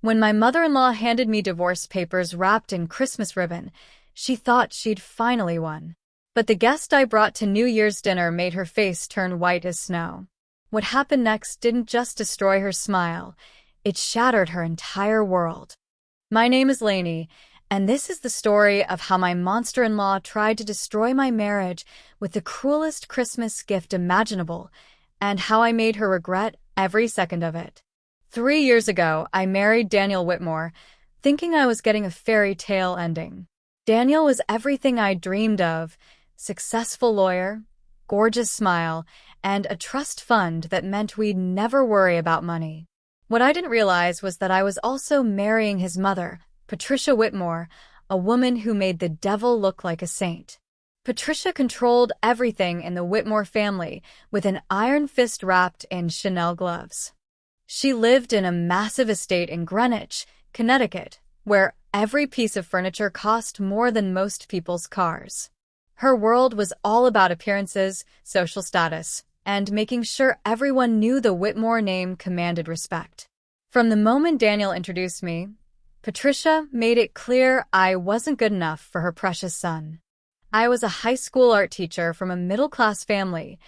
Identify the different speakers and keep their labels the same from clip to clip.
Speaker 1: When my mother-in-law handed me divorce papers wrapped in Christmas ribbon, she thought she'd finally won. But the guest I brought to New Year's dinner made her face turn white as snow. What happened next didn't just destroy her smile, it shattered her entire world. My name is Lainey, and this is the story of how my monster-in-law tried to destroy my marriage with the cruelest Christmas gift imaginable, and how I made her regret every second of it. 3 years ago, I married Daniel Whitmore, thinking I was getting a fairy tale ending. Daniel was everything I dreamed of: successful lawyer, gorgeous smile, and a trust fund that meant we'd never worry about money. What I didn't realize was that I was also marrying his mother, Patricia Whitmore, a woman who made the devil look like a saint. Patricia controlled everything in the Whitmore family with an iron fist wrapped in Chanel gloves. She lived in a massive estate in Greenwich, Connecticut, where every piece of furniture cost more than most people's cars. Her world was all about appearances, social status, and making sure everyone knew the Whitmore name commanded respect. From the moment Daniel introduced me, Patricia made it clear I wasn't good enough for her precious son. I was a high school art teacher from a middle-class family,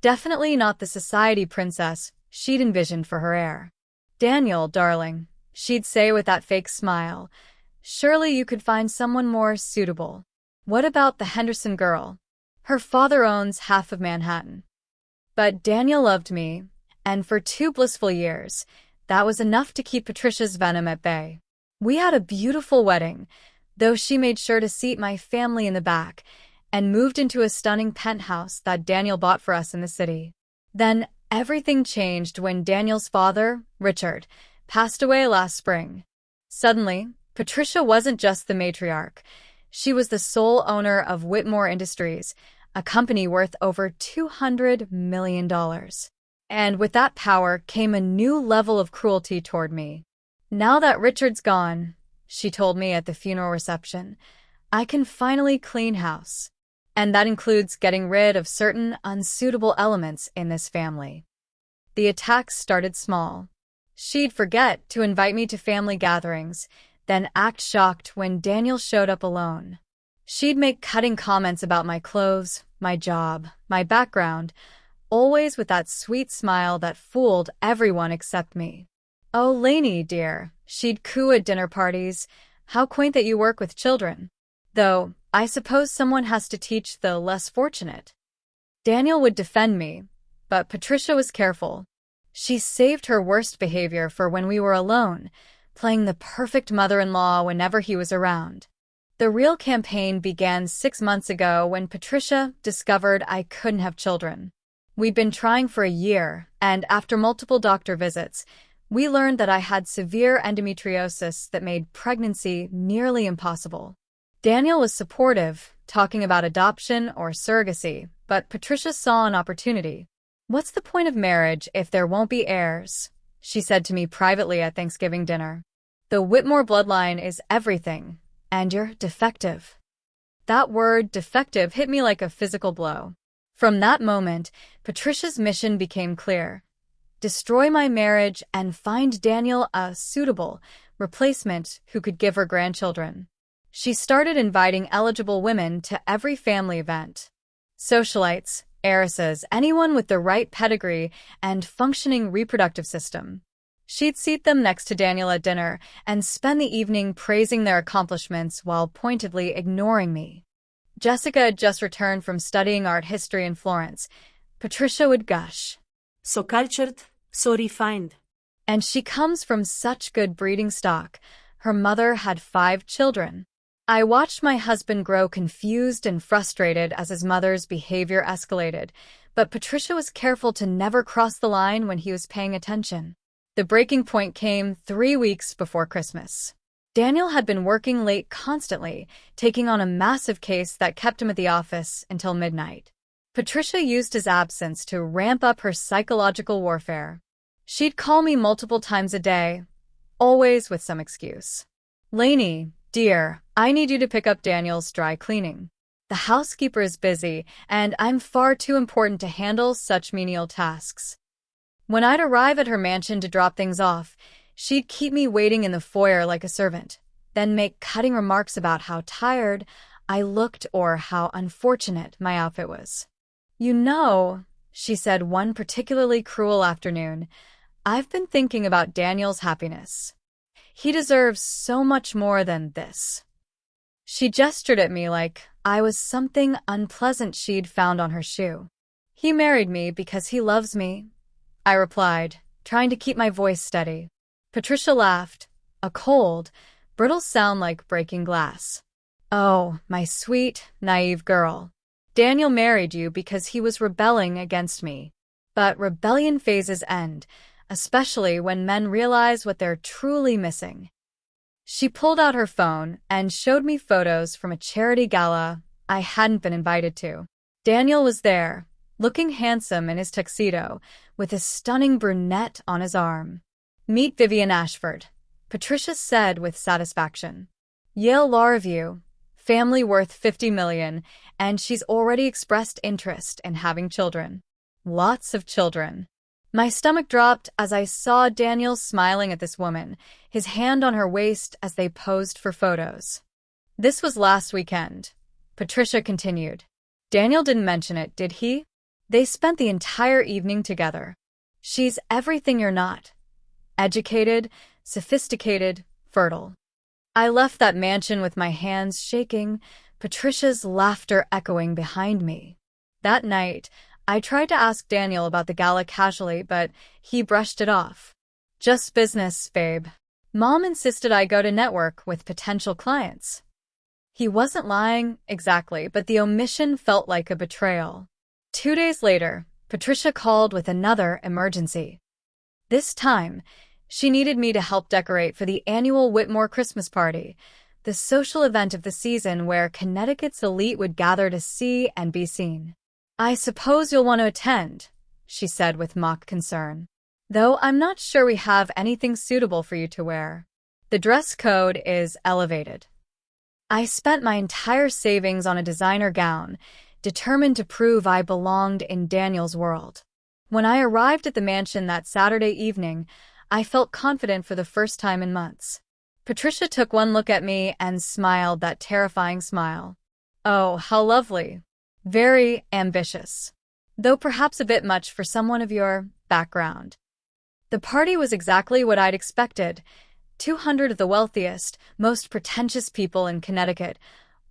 Speaker 1: definitely not the society princess she'd envisioned for her heir. "Daniel, darling," she'd say with that fake smile, "surely you could find someone more suitable. What about the Henderson girl? Her father owns half of Manhattan." But Daniel loved me, and for 2 blissful years, that was enough to keep Patricia's venom at bay. We had a beautiful wedding, though she made sure to seat my family in the back, and moved into a stunning penthouse that Daniel bought for us in the city. Then everything changed when Daniel's father, Richard, passed away last spring. Suddenly, Patricia wasn't just the matriarch. She was the sole owner of Whitmore Industries, a company worth over $200 million. And with that power came a new level of cruelty toward me. "Now that Richard's gone," she told me at the funeral reception, "I can finally clean house. And that includes getting rid of certain unsuitable elements in this family." The attacks started small. She'd forget to invite me to family gatherings, then act shocked when Daniel showed up alone. She'd make cutting comments about my clothes, my job, my background, always with that sweet smile that fooled everyone except me. "Oh, Lainey, dear," she'd coo at dinner parties, "how quaint that you work with children. Though, I suppose someone has to teach the less fortunate." Daniel would defend me, but Patricia was careful. She saved her worst behavior for when we were alone, playing the perfect mother-in-law whenever he was around. The real campaign began 6 months ago when Patricia discovered I couldn't have children. We'd been trying for a year, and after multiple doctor visits, we learned that I had severe endometriosis that made pregnancy nearly impossible. Daniel was supportive, talking about adoption or surrogacy, but Patricia saw an opportunity. "What's the point of marriage if there won't be heirs?" she said to me privately at Thanksgiving dinner. "The Whitmore bloodline is everything, and you're defective." That word, defective, hit me like a physical blow. From that moment, Patricia's mission became clear: destroy my marriage and find Daniel a suitable replacement who could give her grandchildren. She started inviting eligible women to every family event. Socialites, heiresses, anyone with the right pedigree and functioning reproductive system. She'd seat them next to Daniel at dinner and spend the evening praising their accomplishments while pointedly ignoring me. Jessica had just returned from studying art history in Florence. Patricia would gush,
Speaker 2: "So cultured, so refined."
Speaker 1: "And she comes from such good breeding stock. Her mother had 5 children." I watched my husband grow confused and frustrated as his mother's behavior escalated, but Patricia was careful to never cross the line when he was paying attention. The breaking point came 3 weeks before Christmas. Daniel had been working late constantly, taking on a massive case that kept him at the office until midnight. Patricia used his absence to ramp up her psychological warfare. She'd call me multiple times a day, always with some excuse. "Lainey, dear, I need you to pick up Daniel's dry cleaning. The housekeeper is busy, and I'm far too important to handle such menial tasks." When I'd arrive at her mansion to drop things off, She'd keep me waiting in the foyer like a servant, then make cutting remarks about how tired I looked or how unfortunate my outfit was. "You know," she said one particularly cruel afternoon, "I've been thinking about Daniel's happiness. He deserves so much more than this." She gestured at me like I was something unpleasant she'd found on her shoe. "He married me because he loves me," I replied, trying to keep my voice steady. Patricia laughed, a cold, brittle sound like breaking glass. "Oh, my sweet, naive girl. Daniel married you because he was rebelling against me. But rebellion phases end, especially when men realize what they're truly missing." She pulled out her phone and showed me photos from a charity gala I hadn't been invited to. Daniel was there, looking handsome in his tuxedo, with a stunning brunette on his arm. "Meet Vivian Ashford," Patricia said with satisfaction. "Yale Law Review, family worth $50 million, and she's already expressed interest in having children. Lots of children." My stomach dropped as I saw Daniel smiling at this woman, his hand on her waist as they posed for photos. "This was last weekend," Patricia continued. "Daniel didn't mention it, did he? They spent the entire evening together. She's everything you're not. Educated, sophisticated, fertile." I left that mansion with my hands shaking, Patricia's laughter echoing behind me. That night, I tried to ask Daniel about the gala casually, but he brushed it off. "Just business, babe. Mom insisted I go to network with potential clients." He wasn't lying, exactly, but the omission felt like a betrayal. 2 days later, Patricia called with another emergency. This time, she needed me to help decorate for the annual Whitmore Christmas party, the social event of the season where Connecticut's elite would gather to see and be seen. "I suppose you'll want to attend," she said with mock concern. "Though I'm not sure we have anything suitable for you to wear. The dress code is elevated." I spent my entire savings on a designer gown, determined to prove I belonged in Daniel's world. When I arrived at the mansion that Saturday evening, I felt confident for the first time in months. Patricia took one look at me and smiled that terrifying smile. "Oh, how lovely. Very ambitious. Though perhaps a bit much for someone of your background." The party was exactly what I'd expected. 200 of the wealthiest, most pretentious people in Connecticut,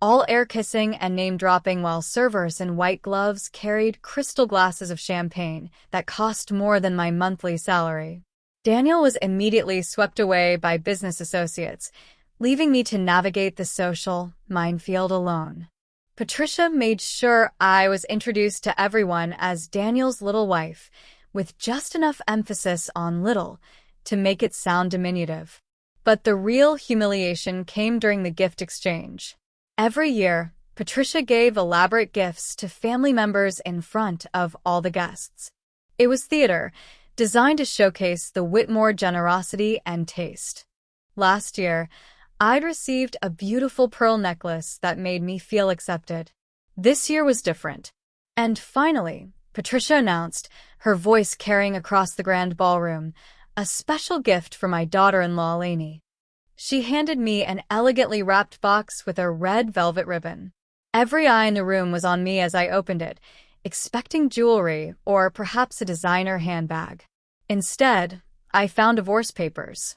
Speaker 1: all air-kissing and name-dropping while servers in white gloves carried crystal glasses of champagne that cost more than my monthly salary. Daniel was immediately swept away by business associates, leaving me to navigate the social minefield alone. Patricia made sure I was introduced to everyone as Daniel's little wife, with just enough emphasis on little to make it sound diminutive. But the real humiliation came during the gift exchange. Every year, Patricia gave elaborate gifts to family members in front of all the guests. It was theater, designed to showcase the Whitmore generosity and taste. Last year, I'd received a beautiful pearl necklace that made me feel accepted. This year was different. And finally, Patricia announced, her voice carrying across the grand ballroom, a special gift for my daughter-in-law, Lainey. She handed me an elegantly wrapped box with a red velvet ribbon. Every eye in the room was on me as I opened it, expecting jewelry or perhaps a designer handbag. Instead, I found divorce papers.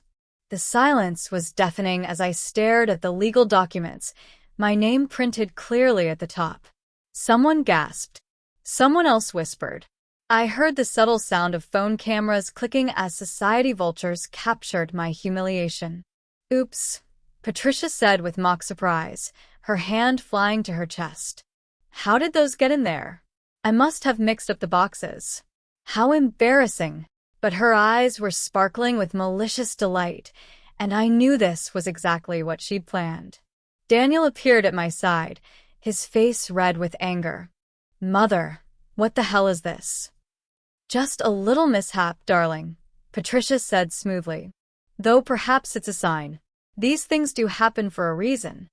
Speaker 1: The silence was deafening as I stared at the legal documents, my name printed clearly at the top. Someone gasped. Someone else whispered. I heard the subtle sound of phone cameras clicking as society vultures captured my humiliation. "Oops," Patricia said with mock surprise, her hand flying to her chest. "How did those get in there? I must have mixed up the boxes. How embarrassing." But her eyes were sparkling with malicious delight, and I knew this was exactly what she'd planned. Daniel appeared at my side, his face red with anger. "Mother, what the hell is this?" "Just a little mishap, darling," Patricia said smoothly. "Though perhaps it's a sign. These things do happen for a reason."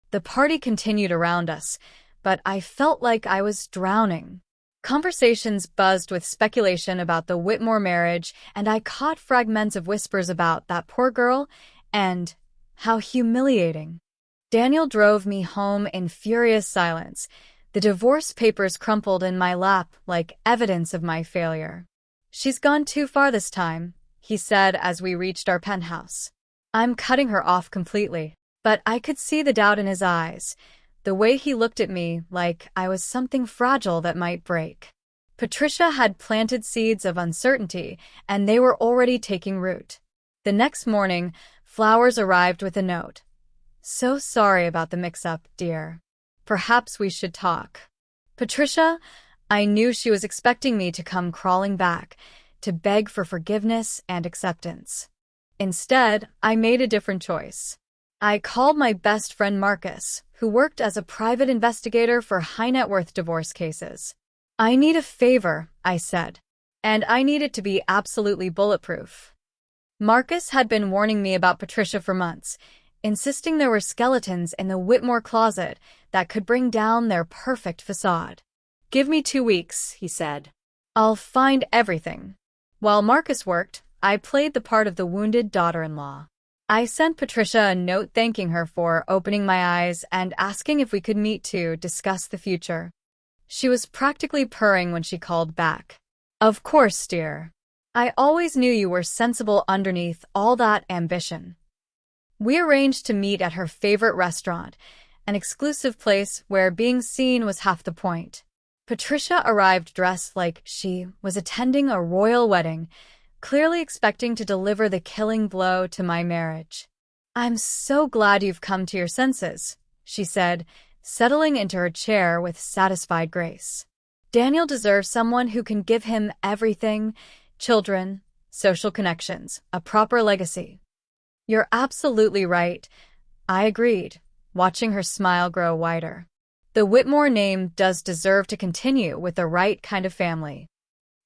Speaker 1: The party continued around us, but I felt like I was drowning. Conversations buzzed with speculation about the Whitmore marriage, and I caught fragments of whispers about that poor girl and how humiliating. Daniel drove me home in furious silence. The divorce papers crumpled in my lap like evidence of my failure. "She's gone too far this time," he said as we reached our penthouse. "I'm cutting her off completely." But I could see the doubt in his eyes, the way he looked at me like I was something fragile that might break. Patricia had planted seeds of uncertainty, and they were already taking root. The next morning, flowers arrived with a note. "So sorry about the mix-up, dear. Perhaps we should talk." Patricia, I knew she was expecting me to come crawling back, to beg for forgiveness and acceptance. Instead, I made a different choice. I called my best friend Marcus, who worked as a private investigator for high-net-worth divorce cases. "I need a favor," I said, "and I need it to be absolutely bulletproof." Marcus had been warning me about Patricia for months, insisting there were skeletons in the Whitmore closet that could bring down their perfect facade. "Give me 2 weeks," he said. "I'll find everything." While Marcus worked, I played the part of the wounded daughter-in-law. I sent Patricia a note thanking her for opening my eyes and asking if we could meet to discuss the future. She was practically purring when she called back. "Of course, dear. I always knew you were sensible underneath all that ambition." We arranged to meet at her favorite restaurant, an exclusive place where being seen was half the point. Patricia arrived dressed like she was attending a royal wedding, clearly expecting to deliver the killing blow to my marriage. "I'm so glad you've come to your senses," she said, settling into her chair with satisfied grace. "Daniel deserves someone who can give him everything: children, social connections, a proper legacy." "You're absolutely right," I agreed, watching her smile grow wider. "The Whitmore name does deserve to continue with the right kind of family."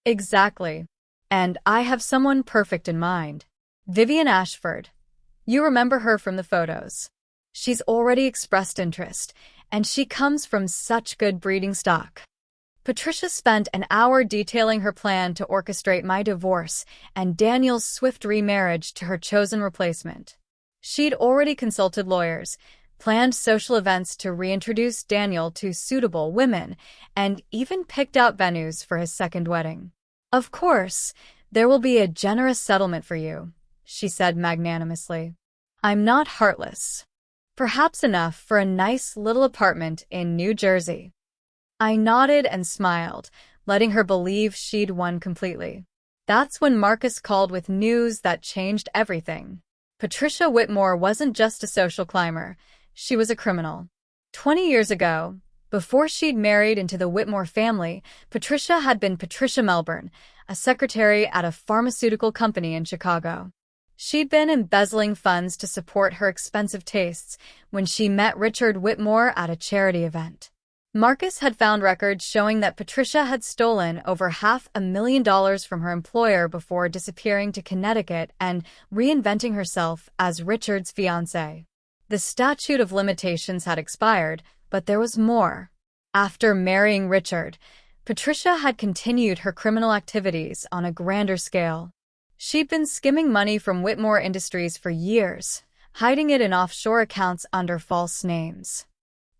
Speaker 1: "Exactly. And I have someone perfect in mind. Vivian Ashford. You remember her from the photos. She's already expressed interest, and she comes from such good breeding stock." Patricia spent an hour detailing her plan to orchestrate my divorce and Daniel's swift remarriage to her chosen replacement. She'd already consulted lawyers, planned social events to reintroduce Daniel to suitable women, and even picked out venues for his second wedding. "Of course, there will be a generous settlement for you," she said magnanimously. "I'm not heartless. Perhaps enough for a nice little apartment in New Jersey." I nodded and smiled, letting her believe she'd won completely. That's when Marcus called with news that changed everything. Patricia Whitmore wasn't just a social climber, she was a criminal. 20 years ago, before she'd married into the Whitmore family, Patricia had been Patricia Melbourne, a secretary at a pharmaceutical company in Chicago. She'd been embezzling funds to support her expensive tastes when she met Richard Whitmore at a charity event. Marcus had found records showing that Patricia had stolen over $500,000 from her employer before disappearing to Connecticut and reinventing herself as Richard's fiancée. The statute of limitations had expired, but there was more. After marrying Richard, Patricia had continued her criminal activities on a grander scale. She'd been skimming money from Whitmore Industries for years, hiding it in offshore accounts under false names.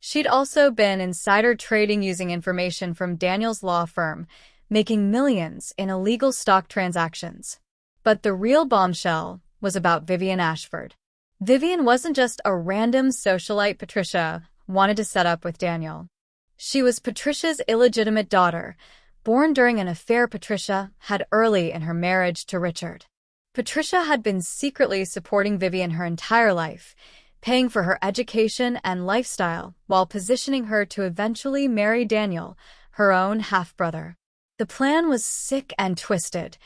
Speaker 1: She'd also been insider trading using information from Daniel's law firm, making millions in illegal stock transactions. But the real bombshell was about Vivian Ashford. Vivian wasn't just a random socialite Patricia wanted to set up with Daniel. She was Patricia's illegitimate daughter, born during an affair Patricia had early in her marriage to Richard. Patricia had been secretly supporting Vivian her entire life, paying for her education and lifestyle while positioning her to eventually marry Daniel, her own half-brother. The plan was sick and twisted.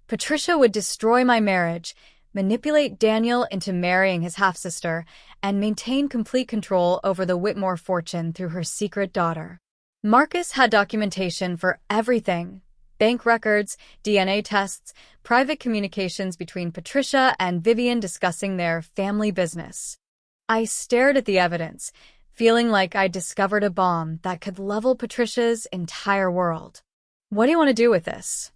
Speaker 1: Patricia would destroy my marriage, manipulate Daniel into marrying his half-sister, and maintain complete control over the Whitmore fortune through her secret daughter. Marcus had documentation for everything: bank records, DNA tests, private communications between Patricia and Vivian discussing their family business. I stared at the evidence, feeling like I'd discovered a bomb that could level Patricia's entire world. What do you want to do with this?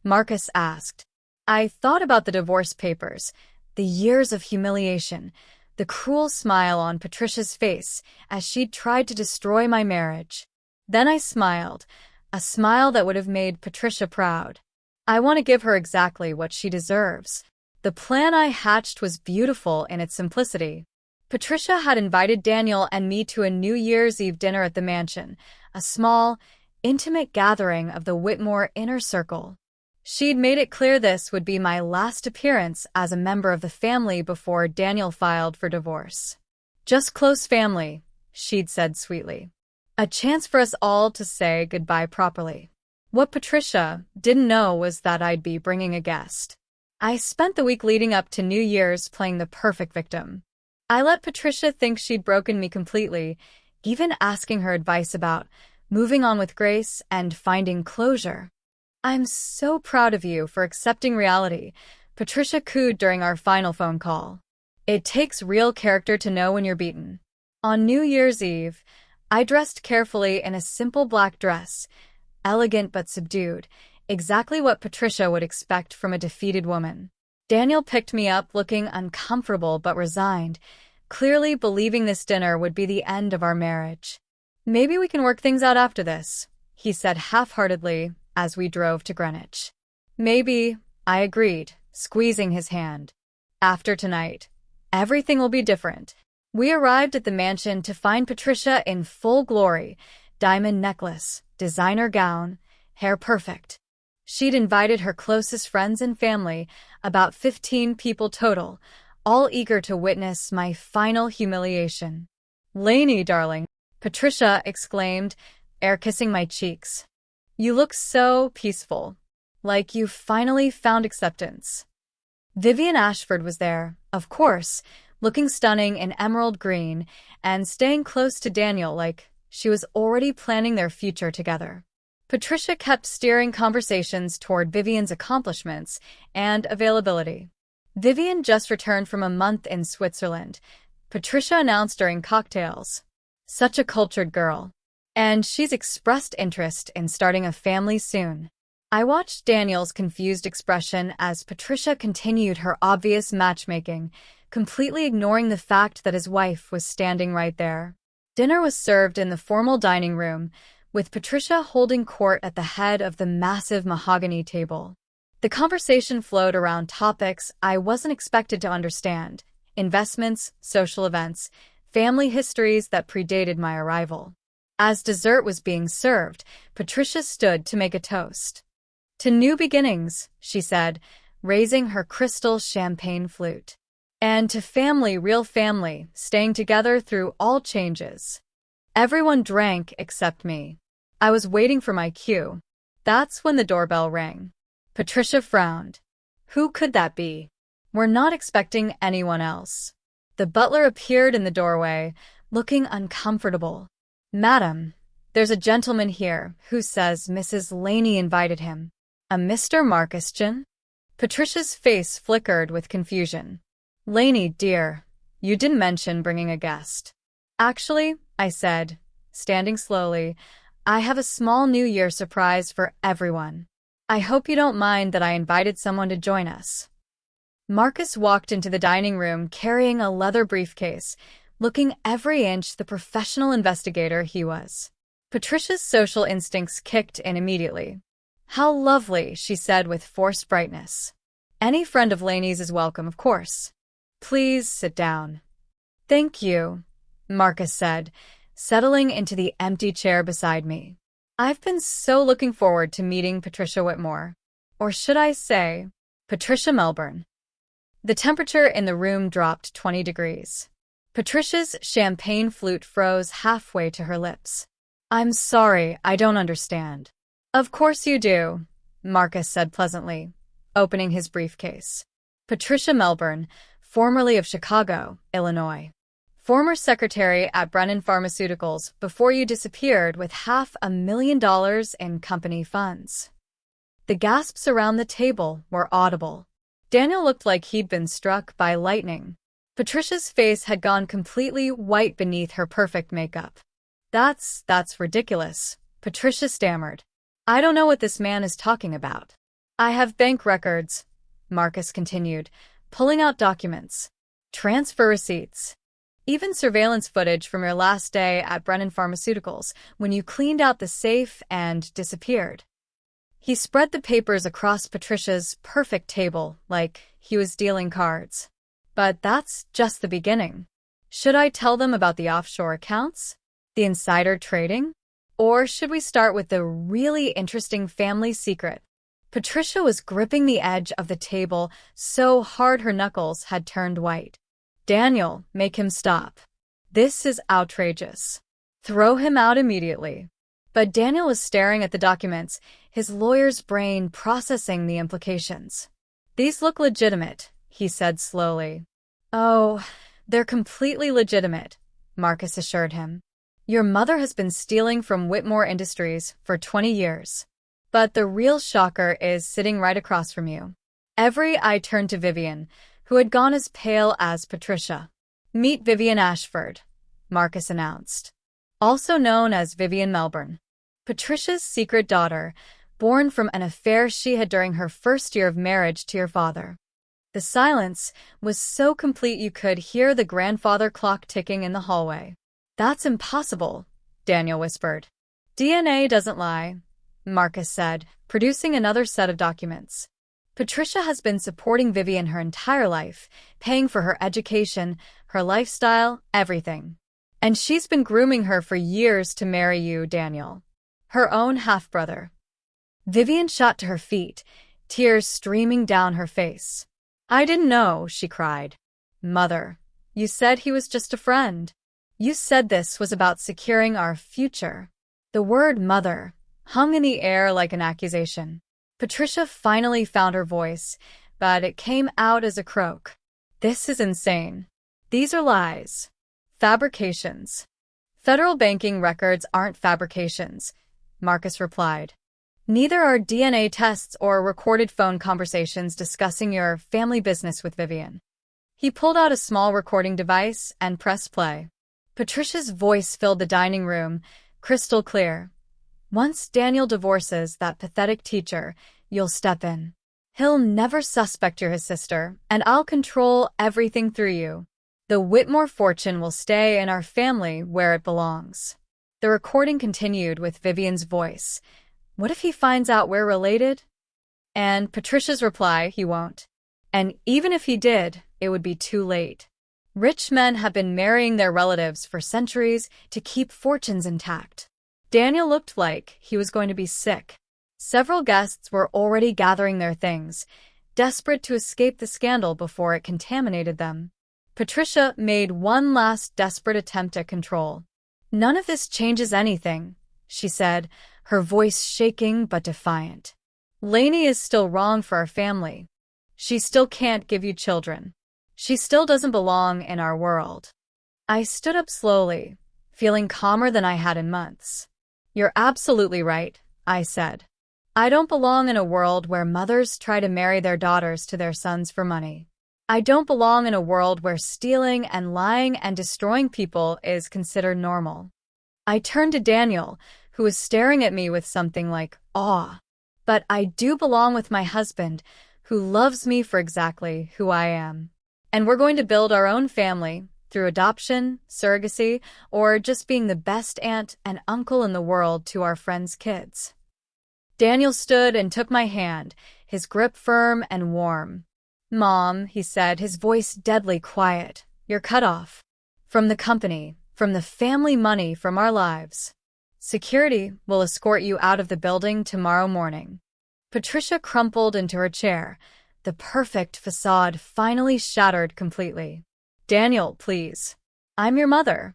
Speaker 1: Marcus asked. I thought about the divorce papers, the years of humiliation, the cruel smile on Patricia's face as she'd tried to destroy my marriage. Then I smiled, a smile that would have made Patricia proud. I want to give her exactly what she deserves. The plan I hatched was beautiful in its simplicity. Patricia had invited Daniel and me to a New Year's Eve dinner at the mansion, a small, intimate gathering of the Whitmore inner circle. She'd made it clear this would be my last appearance as a member of the family before Daniel filed for divorce. Just close family, she'd said sweetly. A chance for us all to say goodbye properly. What Patricia didn't know was that I'd be bringing a guest. I spent the week leading up to New Year's playing the perfect victim. I let Patricia think she'd broken me completely, even asking her advice about moving on with grace and finding closure. I'm so proud of you for accepting reality, Patricia cooed during our final phone call. It takes real character to know when you're beaten. On New Year's Eve, I dressed carefully in a simple black dress, elegant but subdued, exactly what Patricia would expect from a defeated woman. Daniel picked me up looking uncomfortable but resigned, clearly believing this dinner would be the end of our marriage. Maybe we can work things out after this, he said half-heartedly as we drove to Greenwich. Maybe, I agreed, squeezing his hand. After tonight, everything will be different. We arrived at the mansion to find Patricia in full glory, diamond necklace, designer gown, hair perfect. She'd invited her closest friends and family, about 15 people total, all eager to witness my final humiliation. Lainey, darling, Patricia exclaimed, air-kissing my cheeks. You look so peaceful, like you finally found acceptance. Vivian Ashford was there, of course, looking stunning in emerald green and staying close to Daniel like she was already planning their future together. Patricia kept steering conversations toward Vivian's accomplishments and availability. Vivian just returned from a month in Switzerland, Patricia announced during cocktails. Such a cultured girl. And she's expressed interest in starting a family soon. I watched Daniel's confused expression as Patricia continued her obvious matchmaking, completely ignoring the fact that his wife was standing right there. Dinner was served in the formal dining room, with Patricia holding court at the head of the massive mahogany table. The conversation flowed around topics I wasn't expected to understand: investments, social events, family histories that predated my arrival. As dessert was being served, Patricia stood to make a toast. To new beginnings, she said, raising her crystal champagne flute. And to family, real family, staying together through all changes. Everyone drank except me. I was waiting for my cue. That's when the doorbell rang. Patricia frowned. Who could that be? We're not expecting anyone else. The butler appeared in the doorway, looking uncomfortable. Madam, there's a gentleman here who says Mrs. Laney invited him. A Mr. Marcuston? Patricia's face flickered with confusion. Laney, dear, you didn't mention bringing a guest. Actually, I said, standing slowly, I have a small New Year surprise for everyone. I hope you don't mind that I invited someone to join us. Marcus walked into the dining room carrying a leather briefcase, looking every inch the professional investigator he was. Patricia's social instincts kicked in immediately. How lovely, she said with forced brightness. Any friend of Laney's is welcome, of course. Please sit down. Thank you, Marcus said, settling into the empty chair beside me. I've been so looking forward to meeting Patricia Whitmore. Or should I say, Patricia Melbourne. The temperature in the room dropped 20 degrees. Patricia's champagne flute froze halfway to her lips. I'm sorry, I don't understand. Of course you do, Marcus said pleasantly, opening his briefcase. Patricia Melbourne, formerly of Chicago, Illinois. Former secretary at Brennan Pharmaceuticals before you disappeared with $500,000 in company funds. The gasps around the table were audible. Daniel looked like he'd been struck by lightning. Patricia's face had gone completely white beneath her perfect makeup. That's ridiculous, Patricia stammered. I don't know what this man is talking about. I have bank records, Marcus continued, pulling out documents, transfer receipts, even surveillance footage from your last day at Brennan Pharmaceuticals when you cleaned out the safe and disappeared. He spread the papers across Patricia's perfect table like he was dealing cards. But that's just the beginning. Should I tell them about the offshore accounts? The insider trading? Or should we start with the really interesting family secret? Patricia was gripping the edge of the table so hard her knuckles had turned white. Daniel, make him stop. This is outrageous. Throw him out immediately. But Daniel was staring at the documents, his lawyer's brain processing the implications. These look legitimate, he said slowly. Oh, they're completely legitimate, Marcus assured him. Your mother has been stealing from Whitmore Industries for 20 years. But the real shocker is sitting right across from you. Every eye turned to Vivian, who had gone as pale as Patricia. Meet Vivian Ashford, Marcus announced. Also known as Vivian Melbourne. Patricia's secret daughter, born from an affair she had during her first year of marriage to your father. The silence was so complete you could hear the grandfather clock ticking in the hallway. That's impossible, Daniel whispered. DNA doesn't lie, Marcus said, producing another set of documents. Patricia has been supporting Vivian her entire life, paying for her education, her lifestyle, everything. And she's been grooming her for years to marry you, Daniel. Her own half-brother. Vivian shot to her feet, tears streaming down her face. I didn't know, she cried. Mother, you said he was just a friend. You said this was about securing our future. The word mother hung in the air like an accusation. Patricia finally found her voice, but it came out as a croak. This is insane. These are lies. Fabrications. Federal banking records aren't fabrications, Marcus replied. Neither are DNA tests or recorded phone conversations discussing your family business with Vivian. He pulled out a small recording device and pressed play. Patricia's voice filled the dining room, crystal clear. Once Daniel divorces that pathetic teacher, you'll step in. He'll never suspect you're his sister, and I'll control everything through you. The Whitmore fortune will stay in our family where it belongs. The recording continued with Vivian's voice. What if he finds out we're related? And Patricia's reply, he won't. And even if he did, it would be too late. Rich men have been marrying their relatives for centuries to keep fortunes intact. Daniel looked like he was going to be sick. Several guests were already gathering their things, desperate to escape the scandal before it contaminated them. Patricia made one last desperate attempt at control. None of this changes anything, she said, her voice shaking but defiant. Lainey is still wrong for our family. She still can't give you children. She still doesn't belong in our world. I stood up slowly, feeling calmer than I had in months. You're absolutely right, I said. I don't belong in a world where mothers try to marry their daughters to their sons for money. I don't belong in a world where stealing and lying and destroying people is considered normal. I turned to Daniel, who was staring at me with something like awe. But I do belong with my husband, who loves me for exactly who I am. And we're going to build our own family, through adoption, surrogacy, or just being the best aunt and uncle in the world to our friends' kids. Daniel stood and took my hand, his grip firm and warm. Mom, he said, his voice deadly quiet, you're cut off. From the company, from the family money, from our lives. Security will escort you out of the building tomorrow morning. Patricia crumpled into her chair, the perfect facade finally shattered completely. Daniel, please. I'm your mother.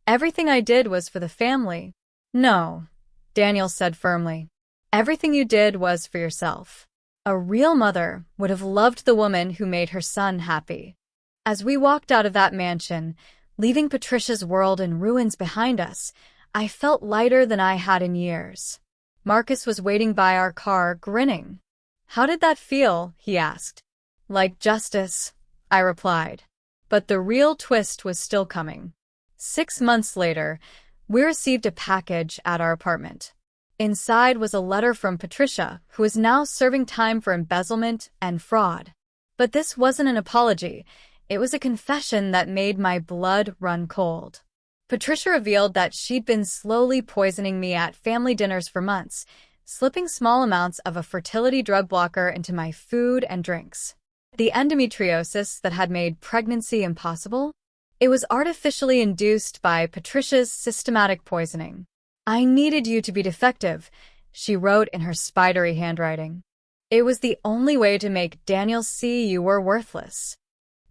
Speaker 1: Everything I did was for the family. No, Daniel said firmly. Everything you did was for yourself. A real mother would have loved the woman who made her son happy. As we walked out of that mansion, leaving Patricia's world in ruins behind us, I felt lighter than I had in years. Marcus was waiting by our car, grinning. How did that feel? He asked. Like justice, I replied. But the real twist was still coming. 6 months later, we received a package at our apartment. Inside was a letter from Patricia, who is now serving time for embezzlement and fraud. But this wasn't an apology. It was a confession that made my blood run cold. Patricia revealed that she'd been slowly poisoning me at family dinners for months, slipping small amounts of a fertility drug blocker into my food and drinks. The endometriosis that had made pregnancy impossible? It was artificially induced by Patricia's systematic poisoning. "I needed you to be defective," she wrote in her spidery handwriting. "It was the only way to make Daniel see you were worthless."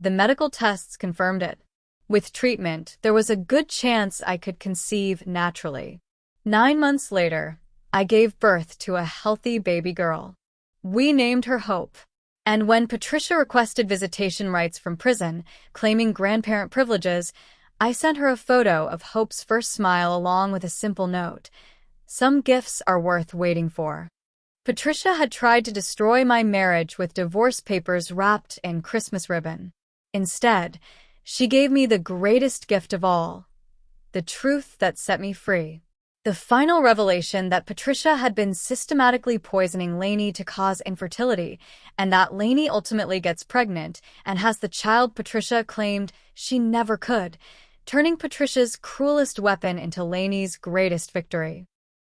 Speaker 1: The medical tests confirmed it. With treatment, there was a good chance I could conceive naturally. 9 months later, I gave birth to a healthy baby girl. We named her Hope. And when Patricia requested visitation rights from prison, claiming grandparent privileges, I sent her a photo of Hope's first smile along with a simple note. Some gifts are worth waiting for. Patricia had tried to destroy my marriage with divorce papers wrapped in Christmas ribbon. Instead, she gave me the greatest gift of all, the truth that set me free. The final revelation that Patricia had been systematically poisoning Lainey to cause infertility, and that Lainey ultimately gets pregnant and has the child Patricia claimed she never could, turning Patricia's cruelest weapon into Lainey's greatest victory.